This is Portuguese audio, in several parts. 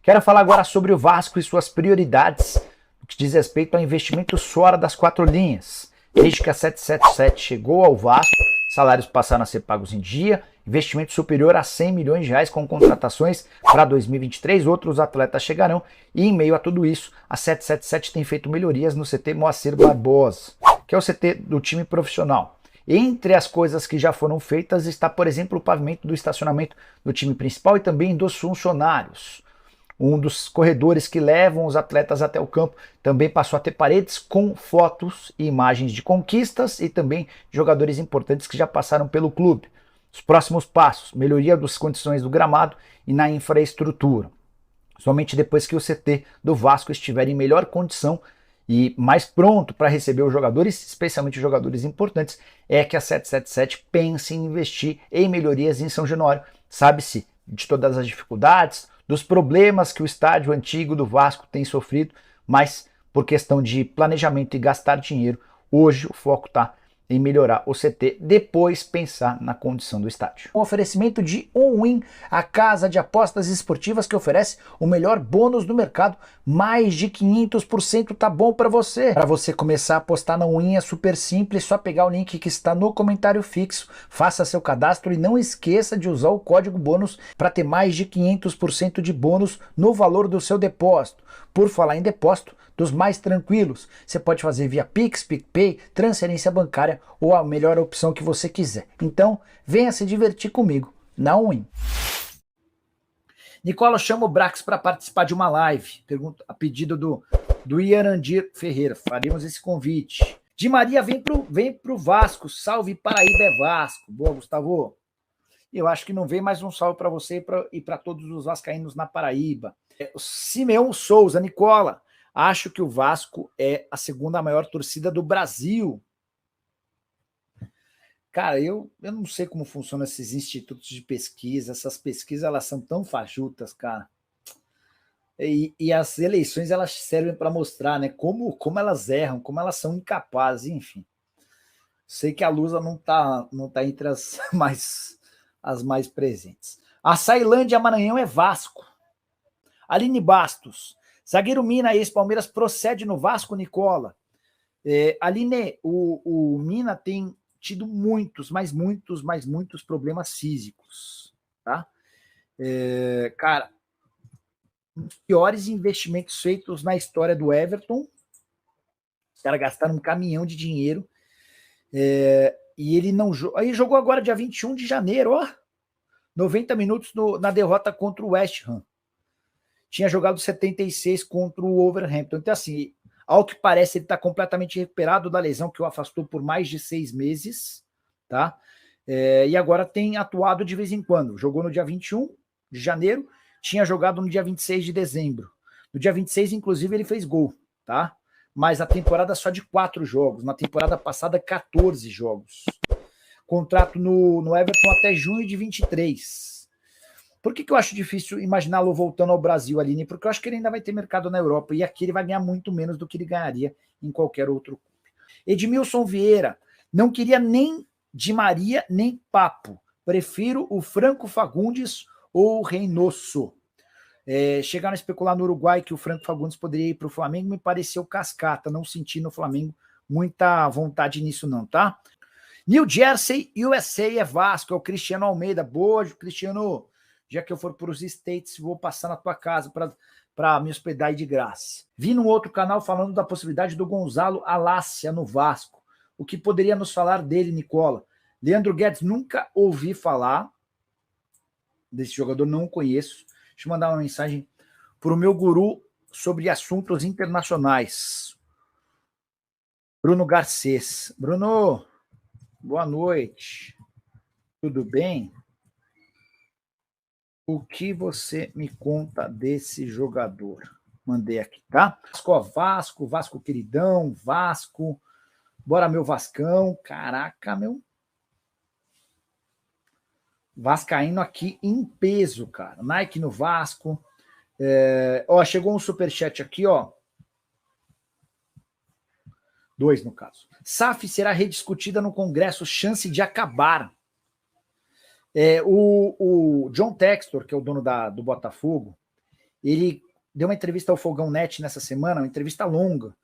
Quero falar agora sobre o Vasco e suas prioridades, no que diz respeito ao investimento fora das quatro linhas. Desde que a 777 chegou ao Vasco, salários passaram a ser pagos em dia, investimento superior a 100 milhões de reais com contratações para 2023, outros atletas chegarão e em meio a tudo isso, a 777 tem feito melhorias no CT Moacir Barbosa, que é o CT do time profissional. Entre as coisas que já foram feitas está, por exemplo, o pavimento do estacionamento do time principal e também dos funcionários. Um dos corredores que levam os atletas até o campo também passou a ter paredes com fotos e imagens de conquistas e também de jogadores importantes que já passaram pelo clube. Os próximos passos: melhoria das condições do gramado e na infraestrutura. Somente depois que o CT do Vasco estiver em melhor condição e mais pronto para receber os jogadores, especialmente os jogadores importantes, é que a 777 pensa em investir em melhorias em São Januário. Sabe-se de todas as dificuldades, dos problemas que o estádio antigo do Vasco tem sofrido, mas por questão de planejamento e gastar dinheiro, hoje o foco está em melhorar o CT, depois pensar na condição do estádio. Um oferecimento de OnWin, a casa de apostas esportivas que oferece o melhor bônus do mercado, mais de 500% tá bom para você. Para você começar a apostar na OnWin é super simples, só pegar o link que está no comentário fixo, faça seu cadastro e não esqueça de usar o código bônus para ter mais de 500% de bônus no valor do seu depósito. Por falar em depósito, dos mais tranquilos, você pode fazer via Pix, PicPay, transferência bancária ou a melhor opção que você quiser. Então, venha se divertir comigo na OnWin. Nicola chama o Brax para participar de uma live. Pergunta a pedido do Iarandir Ferreira. Faremos esse convite. Di Maria vem pro Vasco. Salve Paraíba é Vasco. Boa, Gustavo. Eu acho que não vem mais um salve para você e para todos os vascaínos na Paraíba. O Simeão Souza, Nicola. Acho que o Vasco é a segunda maior torcida do Brasil. Cara, eu não sei como funcionam esses institutos de pesquisa. Essas pesquisas, elas são tão fajutas, cara. E as eleições, elas servem para mostrar, né, como elas erram, como elas são incapazes, enfim. Sei que a Lusa não tá entre as mais presentes. A Sailândia Maranhão é Vasco. Aline Bastos. Zagueiro Mina, ex-Palmeiras, procede no Vasco, Nicola. Aline, o Mina tem tido muitos problemas físicos, tá? Cara, um dos piores investimentos feitos na história do Everton. Os caras gastaram um caminhão de dinheiro e ele não jogou. Aí jogou agora dia 21 de janeiro, ó. 90 minutos na derrota contra o West Ham. Tinha jogado 76 contra o Wolverhampton. Então, assim, ao que parece, ele está completamente recuperado da lesão que o afastou por mais de 6 meses, tá? E agora tem atuado de vez em quando. Jogou no dia 21 de janeiro, tinha jogado no dia 26 de dezembro. No dia 26, inclusive, ele fez gol, tá? Mas a temporada só de 4 jogos. Na temporada passada, 14 jogos. Contrato no Everton até junho de 23. Por que eu acho difícil imaginá-lo voltando ao Brasil, Aline? Porque eu acho que ele ainda vai ter mercado na Europa e aqui ele vai ganhar muito menos do que ele ganharia em qualquer outro clube. Edmilson Vieira, não queria nem Di Maria, nem Papo. Prefiro o Franco Fagundes ou o Reynoso. Chegaram a especular no Uruguai que o Franco Fagundes poderia ir para o Flamengo, me pareceu cascata, não senti no Flamengo muita vontade nisso não, tá? New Jersey, USA é Vasco, é o Cristiano Almeida. Boa, Cristiano. Já que eu for para os States, vou passar na tua casa para me hospedar aí de graça. Vi num outro canal falando da possibilidade do Gonzalo Alácia no Vasco. O que poderia nos falar dele, Nicola? Leandro Guedes, nunca ouvi falar desse jogador, não o conheço. Deixa eu mandar uma mensagem para o meu guru sobre assuntos internacionais. Bruno Garcês. Bruno, boa noite. Tudo bem? O que você me conta desse jogador? Mandei aqui, tá? Vasco queridão, Vasco. Bora, meu Vascão. Caraca, meu. Vascaíno aqui em peso, cara. Nike no Vasco. Chegou um superchat aqui, ó. 2, no caso. SAF será rediscutida no Congresso, chance de acabar. O John Textor, que é o dono do Botafogo, ele deu uma entrevista ao Fogão Net nessa semana, uma entrevista longa,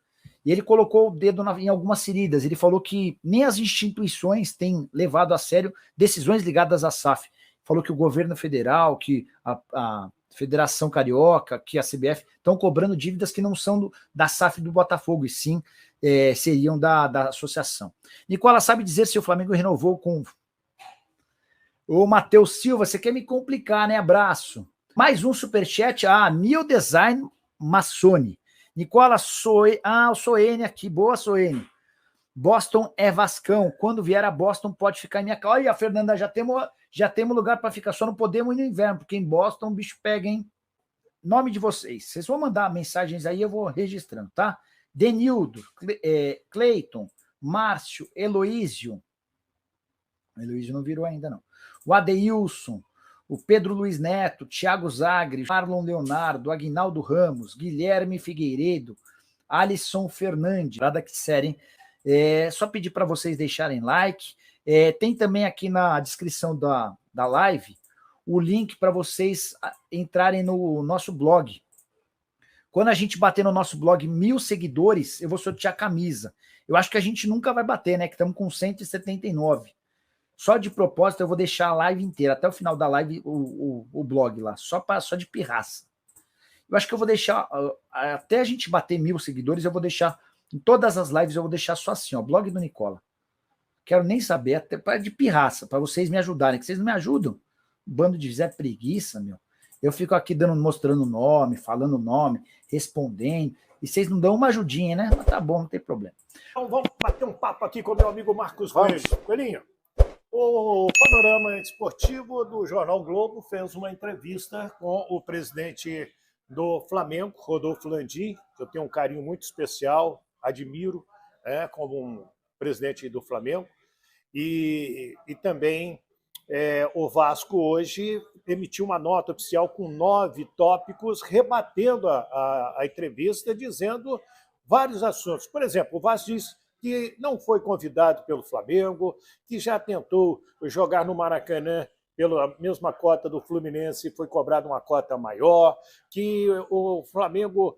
e ele colocou o dedo em algumas feridas. Ele falou que nem as instituições têm levado a sério decisões ligadas à SAF. Falou que o governo federal, que a Federação Carioca, que a CBF estão cobrando dívidas que não são da SAF do Botafogo, e sim seriam da associação. Nicola, sabe dizer se o Flamengo renovou com... Ô, Matheus Silva, você quer me complicar, né? Abraço. Mais um superchat. New Design Massoni. Nicola, o Soene aqui. Boa, Soene. Boston é Vascão. Quando vier a Boston, pode ficar em minha casa. Olha, Fernanda, já temos lugar para ficar. Só não podemos ir no inverno, porque em Boston o bicho pega, hein? Nome de vocês. Vocês vão mandar mensagens aí, eu vou registrando, tá? Denildo, Cleiton, Márcio, Heloísio. Heloísio não virou ainda, não. O Adeilson, o Pedro Luiz Neto, Thiago Zagre, Marlon Leonardo, Aguinaldo Ramos, Guilherme Figueiredo, Alisson Fernandes, nada que sério, hein? Só pedir para vocês deixarem like. Tem também aqui na descrição da live o link para vocês entrarem no nosso blog. Quando a gente bater no nosso blog 1000 seguidores, eu vou sortear camisa. Eu acho que a gente nunca vai bater, né? Que estamos com 179. Só de propósito, eu vou deixar a live inteira, até o final da live, o blog lá, só de pirraça. Eu acho que eu vou deixar, até a gente bater 1000 seguidores, eu vou deixar, em todas as lives, eu vou deixar só assim, blog do Nicola. Quero nem saber, até de pirraça, para vocês me ajudarem, que vocês não me ajudam. Bando de Zé Preguiça, meu. Eu fico aqui mostrando o nome, falando o nome, respondendo, e vocês não dão uma ajudinha, né? Mas tá bom, não tem problema. Então vamos bater um papo aqui com o meu amigo Marcos Coelho. Coelhinho, o Panorama Esportivo do Jornal Globo fez uma entrevista com o presidente do Flamengo, Rodolfo Landim, que eu tenho um carinho muito especial, admiro como um presidente do Flamengo, e também o Vasco hoje emitiu uma nota oficial com 9 tópicos, rebatendo a entrevista, dizendo vários assuntos. Por exemplo, o Vasco diz que não foi convidado pelo Flamengo, que já tentou jogar no Maracanã pela mesma cota do Fluminense e foi cobrado uma cota maior, que o Flamengo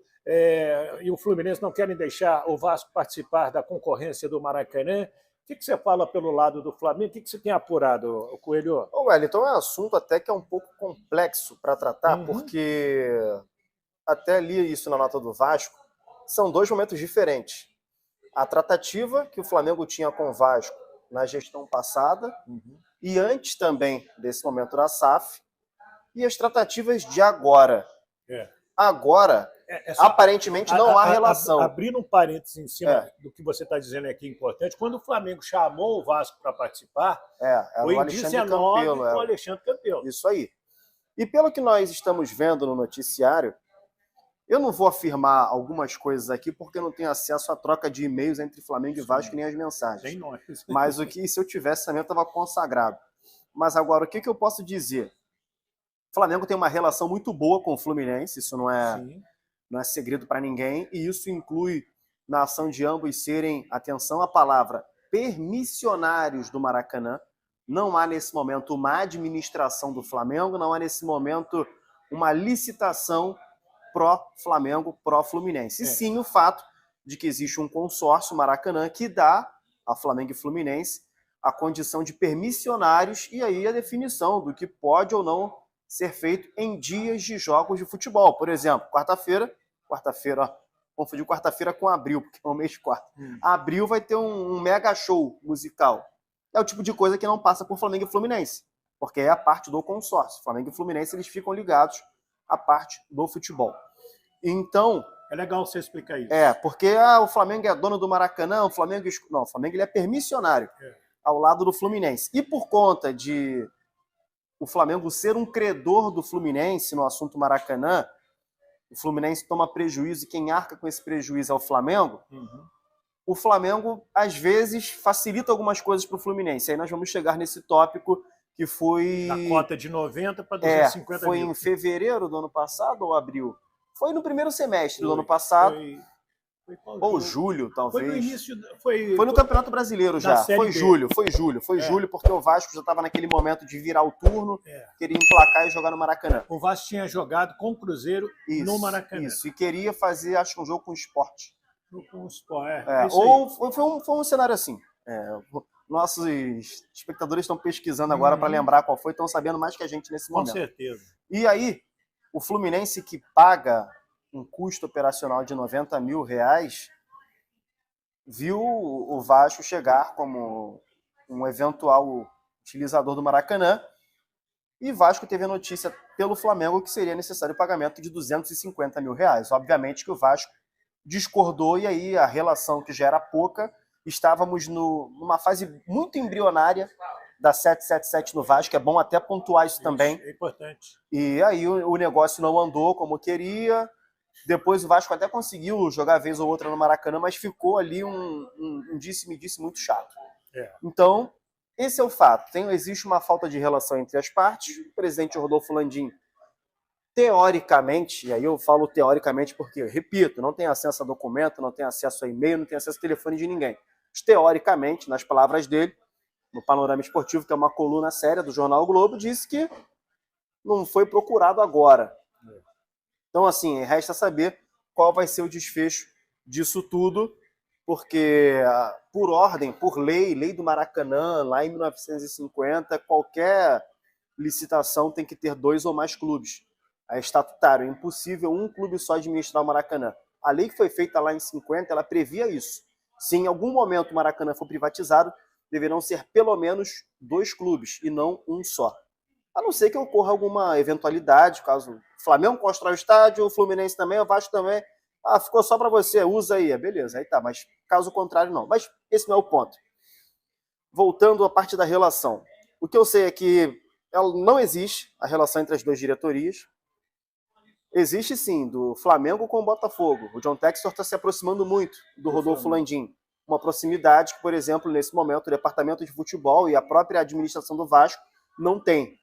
e o Fluminense não querem deixar o Vasco participar da concorrência do Maracanã. O que você fala pelo lado do Flamengo? O que você tem apurado, Coelho? Wellington, é um assunto até que é um pouco complexo para tratar, porque até li isso na nota do Vasco, são 2 momentos diferentes. A tratativa que o Flamengo tinha com o Vasco na gestão passada e antes também desse momento da SAF, e as tratativas de agora. Agora, aparentemente, não há relação. Abrindo um parênteses em cima do que você está dizendo aqui importante, quando o Flamengo chamou o Vasco para participar, foi em 19 com o Alexandre Campelo. Isso aí. E pelo que nós estamos vendo no noticiário, eu não vou afirmar algumas coisas aqui porque eu não tenho acesso à troca de e-mails entre Flamengo e Vasco nem as mensagens. Nem nós. Mas o que, se eu tivesse, também estava consagrado. Mas agora, o que eu posso dizer? O Flamengo tem uma relação muito boa com o Fluminense, isso não é segredo para ninguém, e isso inclui na ação de ambos serem, atenção à palavra, permissionários do Maracanã. Não há nesse momento uma administração do Flamengo, não há nesse momento uma licitação pró-Flamengo, pró-Fluminense. E sim o fato de que existe um consórcio Maracanã que dá a Flamengo e Fluminense a condição de permissionários e aí a definição do que pode ou não ser feito em dias de jogos de futebol. Por exemplo, quarta-feira, confundi quarta-feira com abril, porque é o mês 4. Abril vai ter um mega show musical. É o tipo de coisa que não passa por Flamengo e Fluminense, porque é a parte do consórcio. Flamengo e Fluminense, eles ficam ligados à parte do futebol. Então... É legal você explicar isso. Porque o Flamengo é dono do Maracanã, o Flamengo ele é permissionário ao lado do Fluminense. E por conta de o Flamengo ser um credor do Fluminense no assunto Maracanã, o Fluminense toma prejuízo e quem arca com esse prejuízo é o Flamengo, o Flamengo, às vezes, facilita algumas coisas para o Fluminense. Aí nós vamos chegar nesse tópico que foi... Da cota de 90 para 250 foi mil. Em fevereiro do ano passado ou abril? Foi no primeiro semestre do ano passado. Ou julho, talvez. Foi no início. Foi no Campeonato Brasileiro já. Foi julho, porque o Vasco já estava naquele momento de virar o turno, queria emplacar e jogar no Maracanã. O Vasco tinha jogado com o Cruzeiro no Maracanã. Isso, e queria fazer, acho que um jogo com o Sport. Com o Sport, foi um cenário assim. Nossos espectadores estão pesquisando agora para lembrar qual foi, estão sabendo mais que a gente nesse momento. Com certeza. E aí, o Fluminense, que paga um custo operacional de R$90 mil, viu o Vasco chegar como um eventual utilizador do Maracanã, e Vasco teve a notícia pelo Flamengo que seria necessário o pagamento de R$250 mil. Obviamente que o Vasco discordou, e aí a relação, que já era pouca, estávamos numa fase muito embrionária da 777 no Vasco, é bom até pontuar isso também. É importante. E aí o negócio não andou como queria. Depois o Vasco até conseguiu jogar vez ou outra no Maracanã, mas ficou ali um disse-me-disse muito chato. Então, esse é o fato. Existe uma falta de relação entre as partes. O presidente Rodolfo Landim, teoricamente, e aí eu falo teoricamente porque, repito, não tem acesso a documento, não tem acesso a e-mail, não tem acesso a telefone de ninguém. Mas, teoricamente, nas palavras dele, no Panorama Esportivo, que é uma coluna séria do Jornal o Globo, disse que não foi procurado agora. Então, assim, resta saber qual vai ser o desfecho disso tudo, porque, por ordem, por lei do Maracanã, lá em 1950, qualquer licitação tem que ter 2 ou mais clubes. É estatutário, é impossível um clube só administrar o Maracanã. A lei que foi feita lá em 50, ela previa isso. Se em algum momento o Maracanã for privatizado, deverão ser pelo menos 2 clubes, e não um só. A não ser que ocorra alguma eventualidade, caso o Flamengo constrói o estádio, o Fluminense também, o Vasco também. Ficou só para você, usa aí, beleza, aí tá, mas caso contrário não. Mas esse não é o ponto. Voltando à parte da relação. O que eu sei é que não existe a relação entre as 2 diretorias. Existe sim, do Flamengo com o Botafogo. O John Textor está se aproximando muito do Rodolfo Landim. Uma proximidade que, por exemplo, nesse momento, o departamento de futebol e a própria administração do Vasco não tem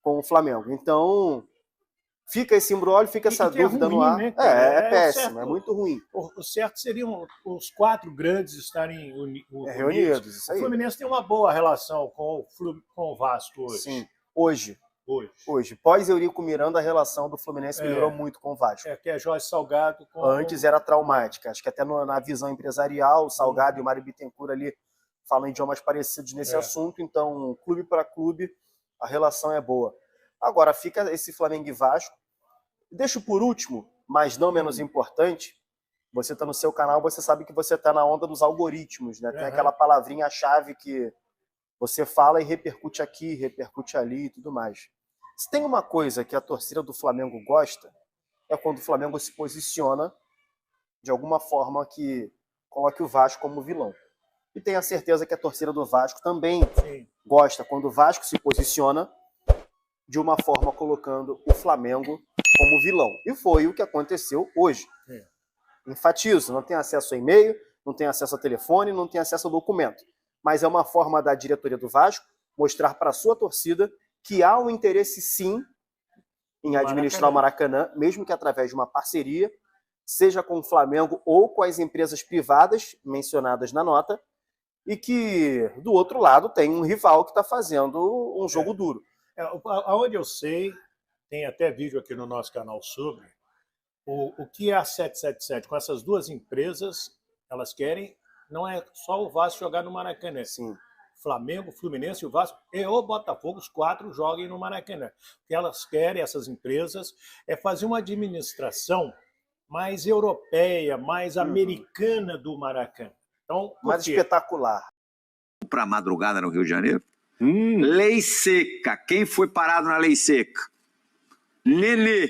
com o Flamengo. Então, fica esse imbróglio, fica essa dúvida no ar. Né, é péssimo, certo, é muito ruim. O certo seriam os 4 grandes estarem reunidos. Isso aí. O Fluminense tem uma boa relação com o Vasco hoje. Sim, hoje. Pós Eurico Miranda, a relação do Fluminense melhorou muito com o Vasco. Que é Jorge Salgado. Antes era traumática. Acho que até na visão empresarial, o Salgado e o Mário Bittencourt ali falam idiomas parecidos nesse assunto. Então, clube para clube, a relação é boa. Agora, fica esse Flamengo e Vasco. Deixo por último, mas não menos importante, você está no seu canal, você sabe que você está na onda dos algoritmos, né? Tem aquela palavrinha-chave que você fala e repercute aqui, repercute ali e tudo mais. Se tem uma coisa que a torcida do Flamengo gosta, é quando o Flamengo se posiciona de alguma forma que coloque o Vasco como vilão. E tenho a certeza que a torcida do Vasco também gosta quando o Vasco se posiciona de uma forma colocando o Flamengo como vilão. E foi o que aconteceu hoje. Enfatizo, não tem acesso a e-mail, não tem acesso a telefone, não tem acesso a documento. Mas é uma forma da diretoria do Vasco mostrar para a sua torcida que há um interesse, sim, em administrar o Maracanã, mesmo que através de uma parceria, seja com o Flamengo ou com as empresas privadas mencionadas na nota, e que, do outro lado, tem um rival que está fazendo um jogo duro. Aonde eu sei, tem até vídeo aqui no nosso canal sobre, o que é a 777. Com essas 2 empresas, elas querem, não é só o Vasco jogar no Maracanã. Sim. Flamengo, Fluminense, o Vasco e o Botafogo, os 4 joguem no Maracanã. O que elas querem, essas empresas, é fazer uma administração mais europeia, mais americana do Maracanã. Então, mais espetacular. Para a madrugada no Rio de Janeiro. Lei seca. Quem foi parado na lei seca? Nenê.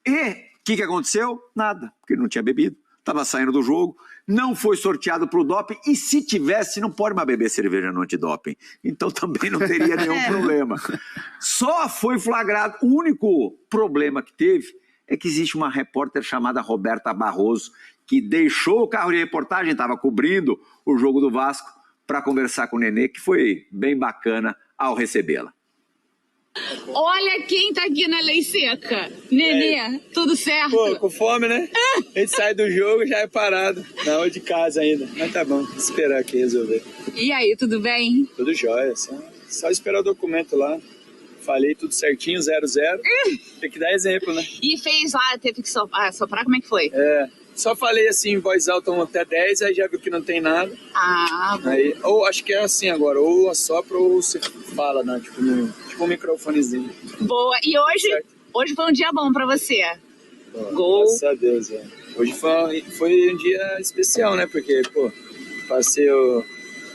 E o que aconteceu? Nada, porque não tinha bebido. Estava saindo do jogo, não foi sorteado para o doping, e se tivesse, não pode mais beber cerveja no antidoping. Então também não teria nenhum problema. Só foi flagrado. O único problema que teve é que existe uma repórter chamada Roberta Barroso, que deixou o carro de reportagem, estava cobrindo o jogo do Vasco, para conversar com o Nenê, que foi bem bacana ao recebê-la. Olha quem tá aqui na lei seca. Nenê, tudo certo? Pô, com fome, né? A gente sai do jogo já é parado. Na hora de casa ainda. Mas tá bom, esperar aqui resolver. E aí, tudo bem? Tudo jóia, só esperar o documento lá. Falei tudo certinho, 0-0. Tem que dar exemplo, né? E fez lá, teve que soprar, como é que foi? Só falei assim, em voz alta, até 10, aí já viu que não tem nada. Bom. Aí, ou acho que é assim agora, ou assopra ou você fala, né? Tipo um microfonezinho. Boa. E hoje foi um dia bom pra você? Pô, Gol. Graças a Deus, Hoje foi um dia especial, né? Porque, pô, passei o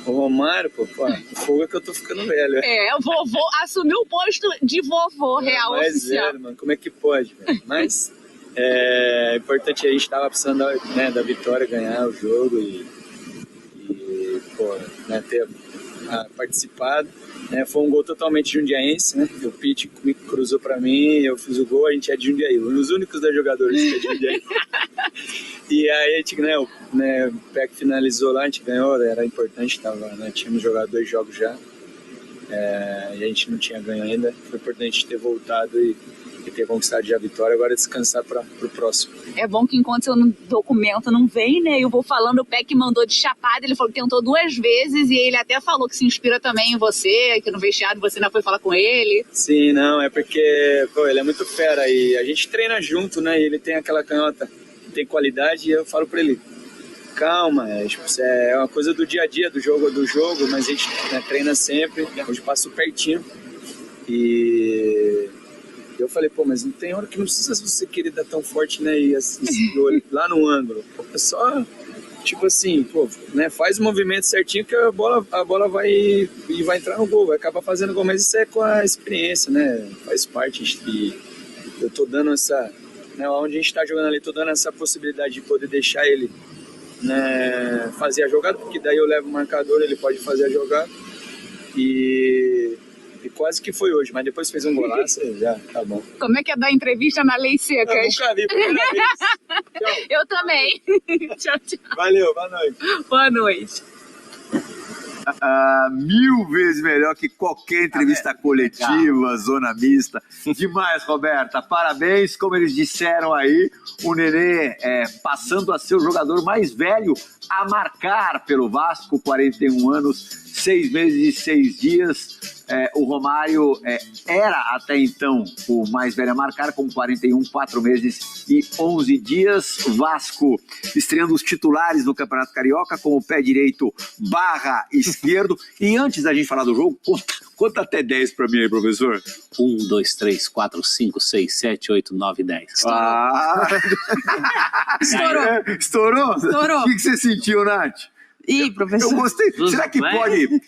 Romário, pô, fogo é que eu tô ficando velho. O vovô assumiu o posto de vovô real oficial. Velho, mano, como é que pode, velho? Mas é importante, a gente tava precisando da vitória, ganhar o jogo e pô, né, ter participado. Né, foi um gol totalmente jundiaense, né? O Pete cruzou pra mim, eu fiz o gol, a gente é de Jundiaí, os únicos dos jogadores que é de Jundiaí. E aí a gente ganhou, né? O PEC finalizou lá, a gente ganhou, era importante, tínhamos jogado 2 jogos já, e a gente não tinha ganho ainda. Foi importante ter voltado e ter conquistado já a vitória, agora descansar para o próximo. É bom que enquanto seu documento não vem, né? Eu vou falando, o PEC mandou de chapada, ele falou que tentou 2 vezes e ele até falou que se inspira também em você, que no vestiário você ainda foi falar com ele. Sim, não, é porque pô, ele é muito fera e a gente treina junto, né? E ele tem aquela canhota, tem qualidade e eu falo para ele, calma, é uma coisa do dia a dia, do jogo, mas a gente treina sempre, hoje passo pertinho e eu falei, pô, mas não tem hora que não precisa você querer dar tão forte, né, e lá no ângulo, é só, tipo assim, pô, né, faz o movimento certinho que a bola vai entrar no gol, vai acabar fazendo gol, mas isso é com a experiência, né, faz parte, e eu tô dando essa, né, onde a gente tá jogando ali, tô dando essa possibilidade de poder deixar ele, né, fazer a jogada, porque daí eu levo o marcador, ele pode fazer a jogada, e quase que foi hoje, mas depois fez um golaço e já tá bom. Como é que é dar entrevista na Lei Seca? Eu nunca vi, primeira vez. Eu também. Tchau, tchau. Valeu, boa noite. Boa noite. 1000 vezes melhor que qualquer entrevista coletiva, zona mista. Demais, Roberta. Parabéns, como eles disseram aí, o Nenê passando a ser o jogador mais velho a marcar pelo Vasco, 41 anos, 6 meses e 6 dias. O Romário era até então o mais velho a marcar, com 41, 4 meses e 11 dias. Vasco estreando os titulares no Campeonato Carioca com o pé direito barra esquerdo. E antes da gente falar do jogo, conta até 10 para mim aí, professor. 1, 2, 3, 4, 5, 6, 7, 8, 9, 10. Estourou? O que você sentiu, Nath? Ih, professor. Eu gostei.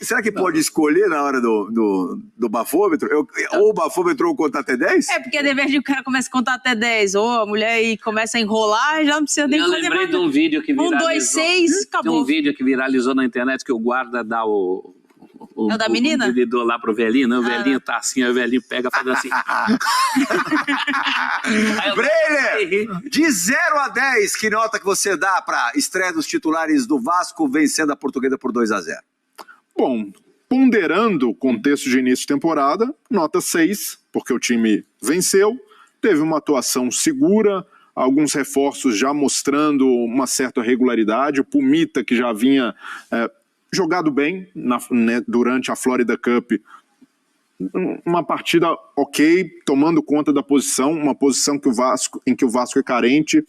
Será que pode escolher na hora do bafômetro? Ou o bafômetro ou contar até 10? É, porque de vez de o cara começa a contar até 10, ou a mulher aí começa a enrolar, já não precisa nem fazer mais. Eu lembrei de um vídeo que viralizou. 1, 2, 6, acabou. Tem um vídeo que viralizou na internet que o guarda dá o da menina? O bebedor lá pro velhinho, né? O velhinho tá assim, aí o velhinho pega fazendo assim. Breiner, de 0 a 10, que nota que você dá para estreia dos titulares do Vasco vencendo a Portuguesa por 2-0? Bom, ponderando o contexto de início de temporada, nota 6, porque o time venceu, teve uma atuação segura, alguns reforços já mostrando uma certa regularidade, o Pumita, que já vinha jogado bem durante a Florida Cup, uma partida ok, tomando conta da posição, uma posição em que o Vasco é carente.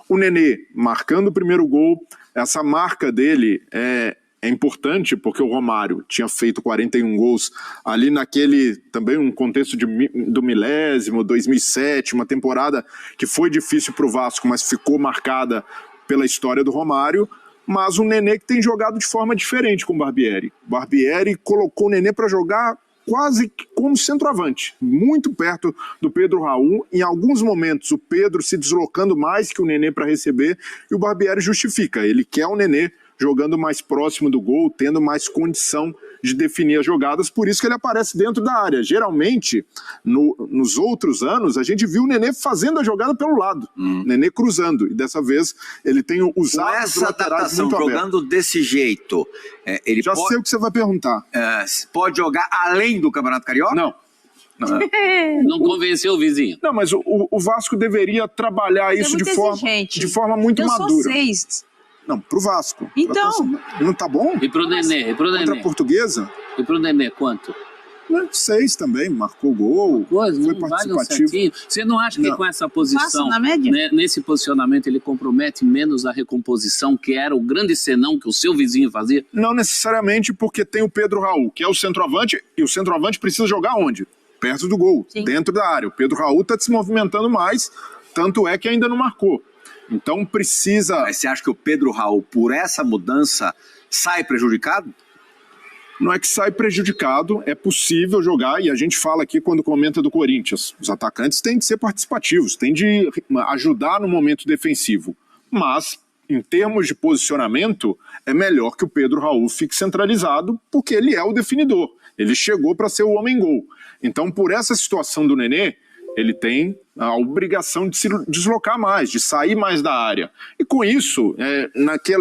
O Nenê marcando o primeiro gol, essa marca dele é importante, porque o Romário tinha feito 41 gols ali naquele, também um contexto do milésimo, 2007, uma temporada que foi difícil para o Vasco, mas ficou marcada pela história do Romário. Mas o Nenê que tem jogado de forma diferente com o Barbieri. O Barbieri colocou o Nenê para jogar quase como centroavante, muito perto do Pedro Raul. Em alguns momentos o Pedro se deslocando mais que o Nenê para receber, e o Barbieri justifica. Ele quer o Nenê jogando mais próximo do gol, tendo mais condição de definir as jogadas, por isso que ele aparece dentro da área. Geralmente, nos outros anos, a gente viu o Nenê fazendo a jogada pelo lado, Nenê cruzando, e dessa vez ele tem usado os laterais muito abertos. Jogando desse jeito, ele sei o que você vai perguntar. Pode jogar além do Campeonato Carioca? Não. Não convenceu o vizinho. Não, mas o Vasco deveria trabalhar isso de forma muito madura. Deu só 6. Não, pro Vasco. Então. Não tá bom? E pro Nenê? Contra a Portuguesa? E pro Nenê, quanto? 6 também, marcou gol, foi participativo. Você não acha que com essa posição, na média? Né, nesse posicionamento, ele compromete menos a recomposição, que era o grande senão que o seu vizinho fazia? Não necessariamente, porque tem o Pedro Raul, que é o centroavante, e o centroavante precisa jogar onde? Perto do gol, dentro da área. O Pedro Raul está se movimentando mais, tanto é que ainda não marcou. Então precisa... Mas você acha que o Pedro Raul, por essa mudança, sai prejudicado? Não é que sai prejudicado, é possível jogar, e a gente fala aqui quando comenta do Corinthians. Os atacantes têm de ser participativos, têm de ajudar no momento defensivo. Mas, em termos de posicionamento, é melhor que o Pedro Raul fique centralizado, porque ele é o definidor. Ele chegou para ser o homem-gol. Então, por essa situação do Nenê, ele tem a obrigação de se deslocar mais, de sair mais da área. E com isso,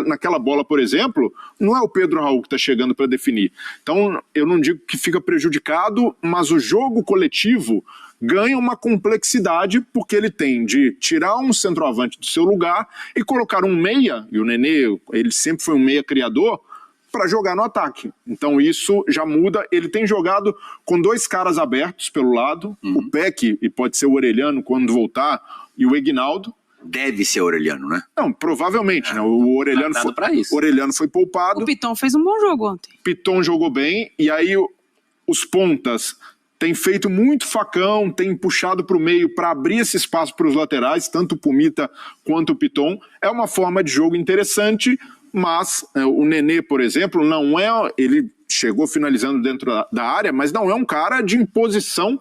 naquela bola, por exemplo, não é o Pedro Raul que está chegando para definir. Então, eu não digo que fica prejudicado, mas o jogo coletivo ganha uma complexidade, porque ele tem de tirar um centroavante do seu lugar e colocar um meia, e o Nenê, ele sempre foi um meia criador, para jogar no ataque. Então isso já muda. Ele tem jogado com 2 caras abertos pelo lado, o Peck, e pode ser o Orelhano quando voltar, e o Egnaldo. Deve ser o Orelhano, né? Não, provavelmente. Né? O Orelhano foi poupado. O Piton fez um bom jogo ontem. Piton jogou bem, e aí os pontas têm feito muito facão, têm puxado para o meio para abrir esse espaço para os laterais, tanto o Pumita quanto o Piton. É uma forma de jogo interessante, mas o Nenê, por exemplo, não é... Ele chegou finalizando dentro da área, mas não é um cara de imposição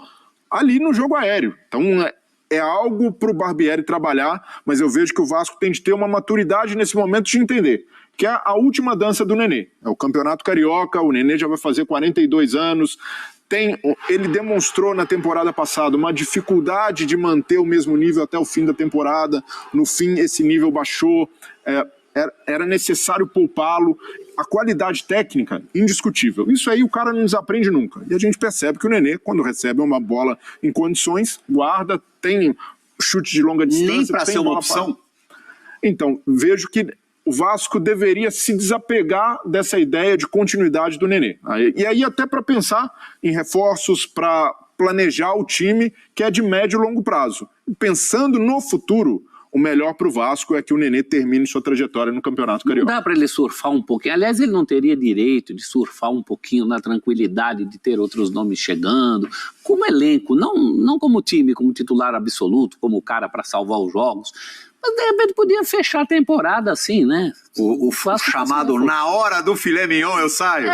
ali no jogo aéreo. Então é algo para o Barbieri trabalhar, mas eu vejo que o Vasco tem de ter uma maturidade nesse momento de entender que é a última dança do Nenê. É o Campeonato Carioca, o Nenê já vai fazer 42 anos... Ele demonstrou na temporada passada uma dificuldade de manter o mesmo nível até o fim da temporada. No fim, esse nível baixou. Era necessário poupá-lo. A qualidade técnica, indiscutível. Isso aí o cara não desaprende nunca. E a gente percebe que o Nenê, quando recebe uma bola em condições, guarda, tem chute de longa distância. Nem para ser uma opção. Então, vejo que o Vasco deveria se desapegar dessa ideia de continuidade do Nenê. E aí até para pensar em reforços, para planejar o time que é de médio e longo prazo. Pensando no futuro, o melhor para o Vasco é que o Nenê termine sua trajetória no Campeonato Carioca. Não dá para ele surfar um pouquinho. Aliás, ele não teria direito de surfar um pouquinho na tranquilidade de ter outros nomes chegando, como elenco, não como time, como titular absoluto, como cara para salvar os jogos. Mas de repente podia fechar a temporada assim, né? O chamado na hora do filé mignon eu saio.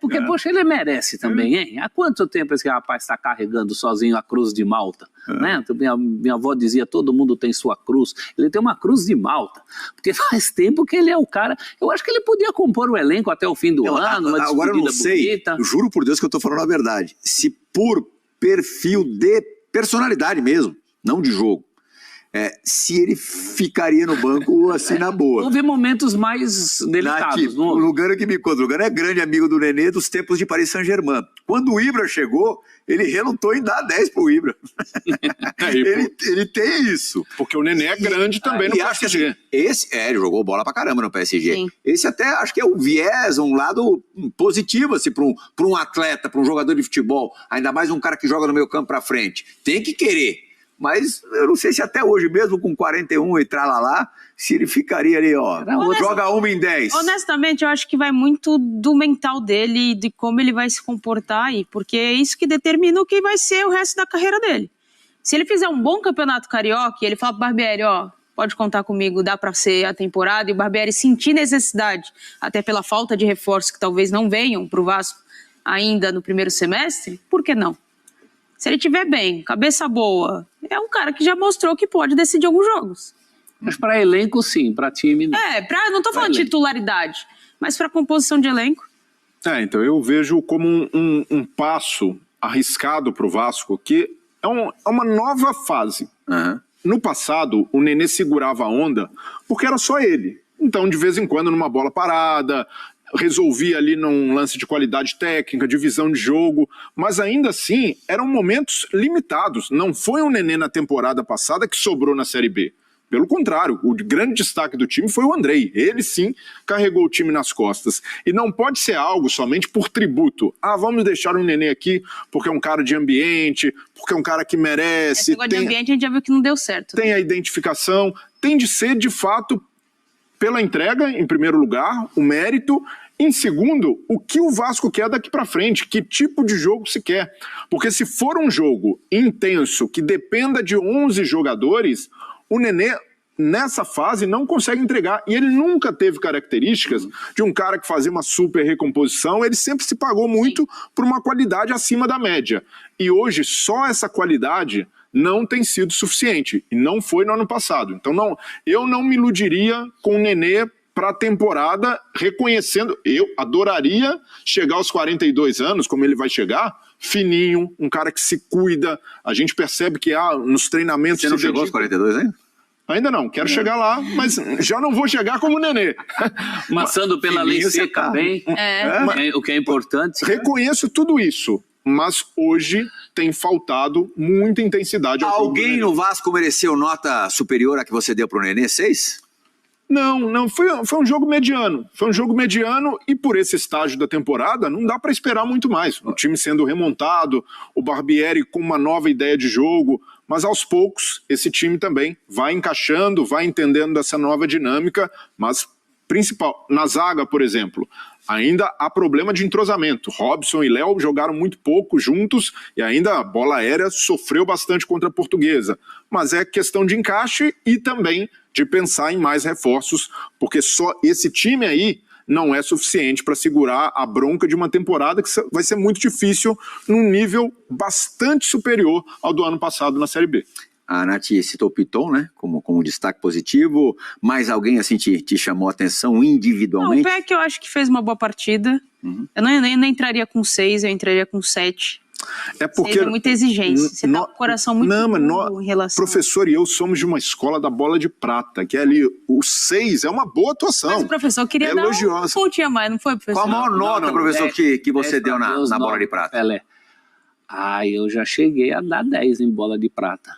Porque, poxa, ele merece também, hein? Há quanto tempo esse rapaz está carregando sozinho a cruz de Malta? Né? Minha avó dizia, todo mundo tem sua cruz. Ele tem uma cruz de Malta. Porque faz tempo que ele é o cara... Eu acho que ele podia compor o elenco até o fim do ano, uma agora eu não sei, bonita. Eu juro por Deus que eu estou falando a verdade. Se por perfil de personalidade mesmo, não de jogo, se ele ficaria no banco assim na boa. Houve momentos mais delicados. O Lugano que me conta. O Lugano é grande amigo do Nenê dos tempos de Paris Saint-Germain. Quando o Ibra chegou, ele relutou em dar 10 pro Ibra. ele tem isso. Porque o Nenê é grande também no PSG. Ele jogou bola pra caramba no PSG. Sim. Esse até acho que é um viés, um lado positivo assim, para um atleta, para um jogador de futebol. Ainda mais um cara que joga no meio campo pra frente. Tem que querer. Mas eu não sei se até hoje, mesmo com 41 e tralalá, se ele ficaria ali, joga uma em 10. Honestamente, eu acho que vai muito do mental dele e de como ele vai se comportar aí, porque é isso que determina o que vai ser o resto da carreira dele. Se ele fizer um bom campeonato carioca e ele fala pro Barbieri, pode contar comigo, dá pra ser a temporada, e o Barbieri sentir necessidade, até pela falta de reforços que talvez não venham pro Vasco ainda no primeiro semestre, por que não? Se ele estiver bem, cabeça boa, é um cara que já mostrou que pode decidir alguns jogos. Mas para elenco, sim, para time... não tô falando de titularidade, mas para composição de elenco. Então eu vejo como um passo arriscado para o Vasco, que é uma nova fase. No passado, o Nenê segurava a onda porque era só ele. Então, de vez em quando, numa bola parada... resolvia ali num lance de qualidade técnica, de visão de jogo, mas ainda assim eram momentos limitados. Não foi um Nenê na temporada passada que sobrou na Série B. Pelo contrário, o grande destaque do time foi o Andrei. Ele sim carregou o time nas costas. E não pode ser algo somente por tributo. Vamos deixar o Nenê aqui porque é um cara de ambiente, porque é um cara que merece. Esse negócio de ambiente a gente já viu que não deu certo. Tem a identificação, tem de ser de fato pela entrega, em primeiro lugar, o mérito. Em segundo, o que o Vasco quer daqui para frente, que tipo de jogo se quer. Porque se for um jogo intenso, que dependa de 11 jogadores, o Nenê, nessa fase, não consegue entregar. E ele nunca teve características de um cara que fazia uma super recomposição. Ele sempre se pagou muito por uma qualidade acima da média. E hoje, só essa qualidade não tem sido suficiente. E não foi no ano passado. Então, eu não me iludiria com o Nenê para a temporada, reconhecendo... Eu adoraria chegar aos 42 anos, como ele vai chegar, fininho, um cara que se cuida. A gente percebe que nos treinamentos... Você não chegou aos 42 ainda? Ainda não, quero chegar lá, mas já não vou chegar como o Nenê. Passando pela lei seca bem, o que é importante. Reconheço tudo isso, mas hoje tem faltado muita intensidade. Alguém no Vasco mereceu nota superior à que você deu para o Nenê, 6? Não, foi um jogo mediano. Foi um jogo mediano e por esse estágio da temporada não dá para esperar muito mais. O time sendo remontado, o Barbieri com uma nova ideia de jogo, mas aos poucos esse time também vai encaixando, vai entendendo dessa nova dinâmica, mas principal, na zaga, por exemplo, ainda há problema de entrosamento. Robson e Léo jogaram muito pouco juntos e ainda a bola aérea sofreu bastante contra a Portuguesa. Mas é questão de encaixe e também de pensar em mais reforços, porque só esse time aí não é suficiente para segurar a bronca de uma temporada que vai ser muito difícil num nível bastante superior ao do ano passado na Série B. A Nath citou o Piton, né, como destaque positivo, mas alguém assim te chamou a atenção individualmente? Não, o Peck eu acho que fez uma boa partida. Eu não entraria com 6, eu entraria com 7. É porque é muita exigência. Você tá com o coração muito duro em relação. Professor e eu somos de uma escola da bola de prata, que é ali, o 6 é uma boa atuação. Mas o professor queria dar um pontinho a mais, não foi, professor? Qual a maior nota, professor, que você deu na bola de prata? Pelé. Eu já cheguei a dar 10 em bola de prata.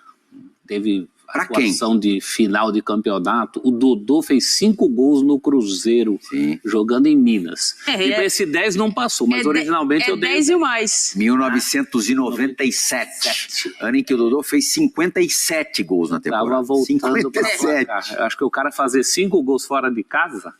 Teve atuação de final de campeonato. O Dodô fez 5 gols no Cruzeiro, jogando em Minas. E para esse 10 não passou, mas originalmente eu dei... 10 e mais. 1997, ano em que o Dodô fez 57 gols na temporada. Tava voltando para cá. Acho que o cara fazer 5 gols fora de casa,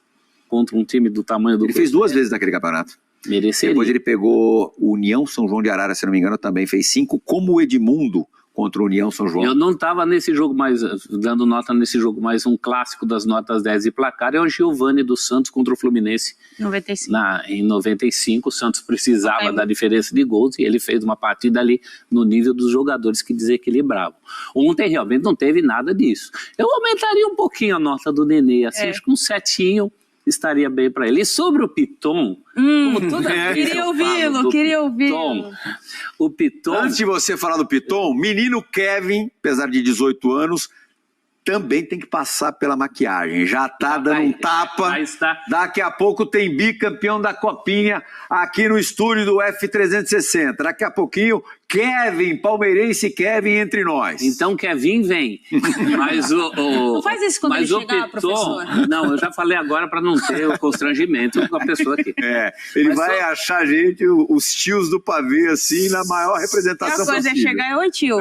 contra um time do tamanho do... Ele fez 2 vezes naquele campeonato. Mereceria. Depois ele pegou o União São João de Arara, se não me engano, também fez 5, como o Edmundo, contra o União São João. Eu não estava nesse jogo mais, dando nota nesse jogo, mas um clássico das notas 10 de placar é o Giovani do Santos contra o Fluminense. 95. Em 95, o Santos precisava da diferença de gols e ele fez uma partida ali no nível dos jogadores que desequilibravam. Ontem realmente não teve nada disso. Eu aumentaria um pouquinho a nota do Nenê, assim, acho que um 7 estaria bem para ele. E sobre o Piton, queria ouvi-lo. O Piton... Antes de você falar do Piton, menino Kevin, apesar de 18 anos, também tem que passar pela maquiagem. Já tá dando um tapa. Daqui a pouco tem bicampeão da Copinha aqui no estúdio do F360. Daqui a pouquinho, Kevin, palmeirense Kevin entre nós. Então Kevin vem. Mas não faz isso quando ele chegar, professor. Não, eu já falei agora para não ter o constrangimento com a pessoa aqui. Ele vai achar a gente, os tios do pavê, assim, na maior representação possível. A coisa é chegar é o tio.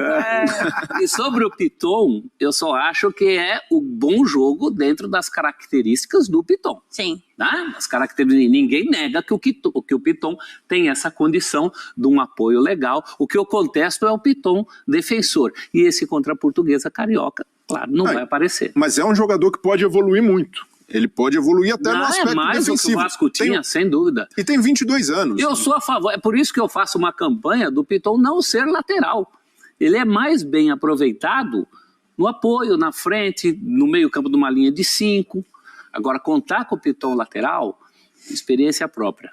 E sobre o Piton, eu só acho que é o bom jogo dentro das características do Piton. Sim. As características, ninguém nega que o Piton tem essa condição de um apoio legal. O que eu contesto é o Piton defensor. E esse contra a Portuguesa Carioca, claro, não vai aparecer. Mas é um jogador que pode evoluir muito. Ele pode evoluir até no aspecto mais defensivo. Do que o Vasco tinha, sem dúvida. E tem 22 anos. Eu sou a favor, é por isso que eu faço uma campanha do Piton não ser lateral. Ele é mais bem aproveitado no apoio, na frente, no meio campo de uma linha de 5. Agora, contar com o Piton lateral, experiência própria,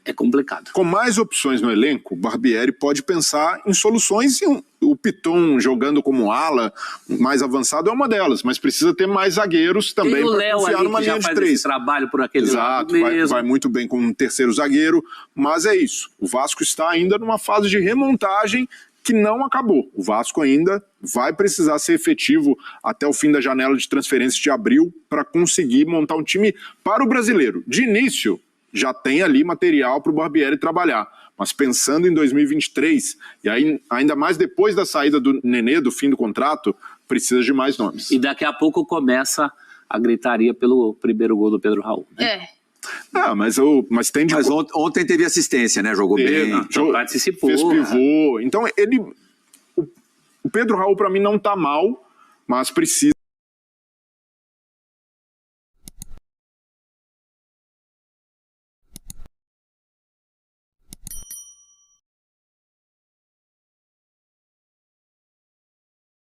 é complicado. Com mais opções no elenco, o Barbieri pode pensar em soluções e o Piton jogando como ala, mais avançado, é uma delas, mas precisa ter mais zagueiros também para confiar numa linha de 3. Trabalho por aquele lado mesmo. Vai muito bem com um terceiro zagueiro, mas é isso. O Vasco está ainda numa fase de remontagem que não acabou. O Vasco ainda vai precisar ser efetivo até o fim da janela de transferência de abril para conseguir montar um time para o brasileiro. De início, já tem ali material para o Barbieri trabalhar. Mas pensando em 2023, e aí, ainda mais depois da saída do Nenê, do fim do contrato, precisa de mais nomes. E daqui a pouco começa a gritaria pelo primeiro gol do Pedro Raul. É. Mas tem de... Mas ontem teve assistência, né? Jogou bem. Participou. Fez pivô. Então, o Pedro Raul, para mim, não tá mal, mas precisa